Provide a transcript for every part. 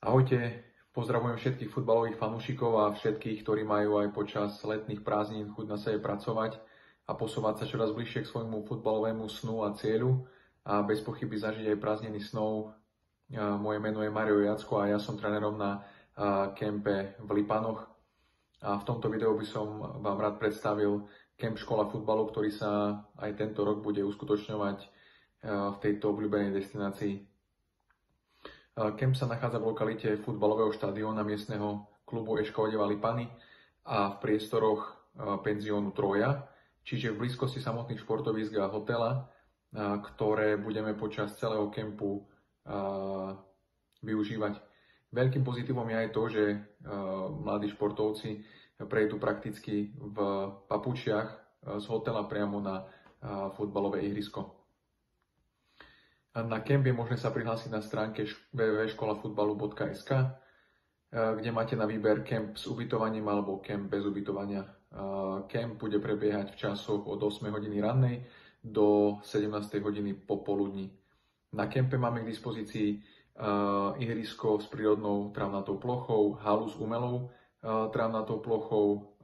Ahojte, pozdravujem všetkých futbalových fanúšikov a všetkých, ktorí majú aj počas letných prázdnin chuť na sebe pracovať a posúvať sa čoraz bližšie k svojmu futbalovému snu a cieľu a bez pochyby zažiť aj prázdniny snov. Moje meno je Mario Jacko a ja som trénerom na kempe v Lipanoch. A v tomto videu by som vám rád predstavil kemp Škola futbalu, ktorý sa aj tento rok bude uskutočňovať v tejto obľúbenej destinácii. Kemp sa nachádza v lokalite futbalového štadióna miestneho klubu Eška Odeva Lipany a v priestoroch penziónu Troja, čiže v blízkosti samotných športovísk a hotela, ktoré budeme počas celého kempu využívať. Veľkým pozitívom je aj to, že mladí športovci prejdú prakticky v papučiach z hotela priamo na futbalové ihrisko. Na kemp je možné sa prihlásiť na stránke www.školafutbalu.sk, kde máte na výber kemp s ubytovaním alebo kemp bez ubytovania. Kemp bude prebiehať v časoch od 8 hodiny rannej do 17 hodiny popoludní. Na kempe máme k dispozícii ihrisko s prírodnou trávnatou plochou, halu s umelou trávnatou plochou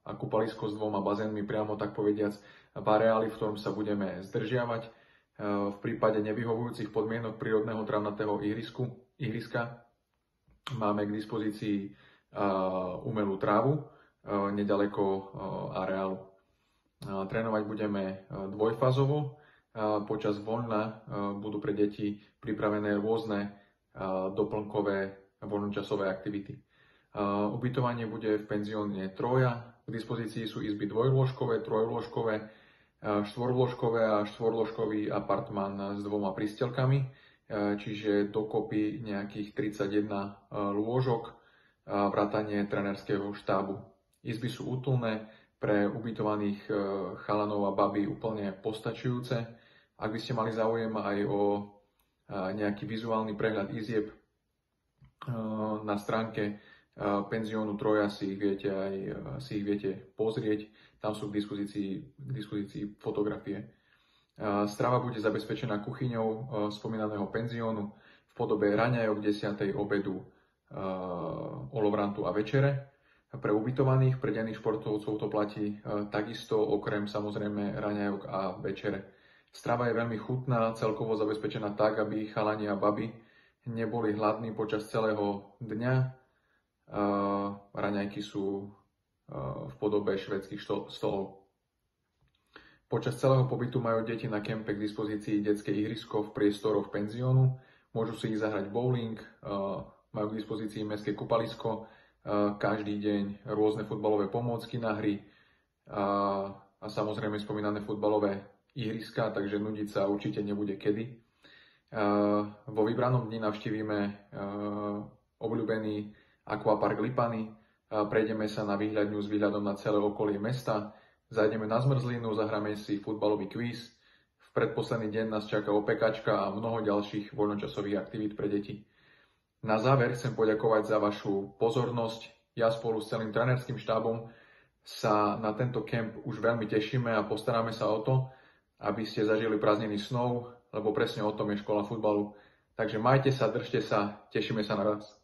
a kúpalisko s 2 bazénmi, priamo tak povediac v areáli, v ktorom sa budeme zdržiavať. V prípade nevyhovujúcich podmienok prírodného trávnatého ihriska máme k dispozícii umelú trávu nedaleko areálu. Trénovať budeme dvojfázovo. Počas voľna budú pre deti pripravené rôzne doplnkové voľnočasové aktivity. Ubytovanie bude v penzióne Troja. K dispozícii sú izby dvojlôžkové, trojlôžkové, štvorlôžkové a štvorlôžkový apartmán s 2 prístelkami, čiže dokopy nejakých 31 lôžok, vrátanie trénerského štábu. Izby sú útulné, pre ubytovaných chalanov a baby úplne postačujúce. Ak by ste mali záujem aj o nejaký vizuálny prehľad izieb na stránke penziónu Troja si ich viete pozrieť. Tam sú k dispozícii fotografie. Strava bude zabezpečená kuchyňou spomínaného penziónu v podobe raňajok, 10. obedu, olovrantu a večere. Pre ubytovaných, pre denných športovcov to platí takisto, okrem samozrejme raňajok a večere. Strava je veľmi chutná, celkovo zabezpečená tak, aby chalani a baby neboli hladní počas celého dňa. Raňajky sú v podobe švédskych stolov. Počas celého pobytu majú deti na kempe k dispozícii detské ihrisko v priestoroch penziónu. Môžu si ich zahrať bowling, majú k dispozícii mestské kúpalisko, každý deň rôzne futbalové pomôcky na hry a samozrejme spomínané futbalové ihriska, takže nudiť sa určite nebude kedy. Vo vybranom dni navštívime obľúbený Aquapark Lipany, prejdeme sa na výhľadňu s výhľadom na celé okolie mesta, zajdeme na zmrzlinu, zahráme si futbalový kvíz. V predposledný deň nás čaká opekačka a mnoho ďalších voľnočasových aktivít pre deti. Na záver chcem poďakovať za vašu pozornosť. Ja spolu s celým trénerským štábom sa na tento kemp už veľmi tešíme a postaráme sa o to, aby ste zažili prázdniny snov, lebo presne o tom je škola futbalu. Takže majte sa, držte sa, tešíme sa na vás.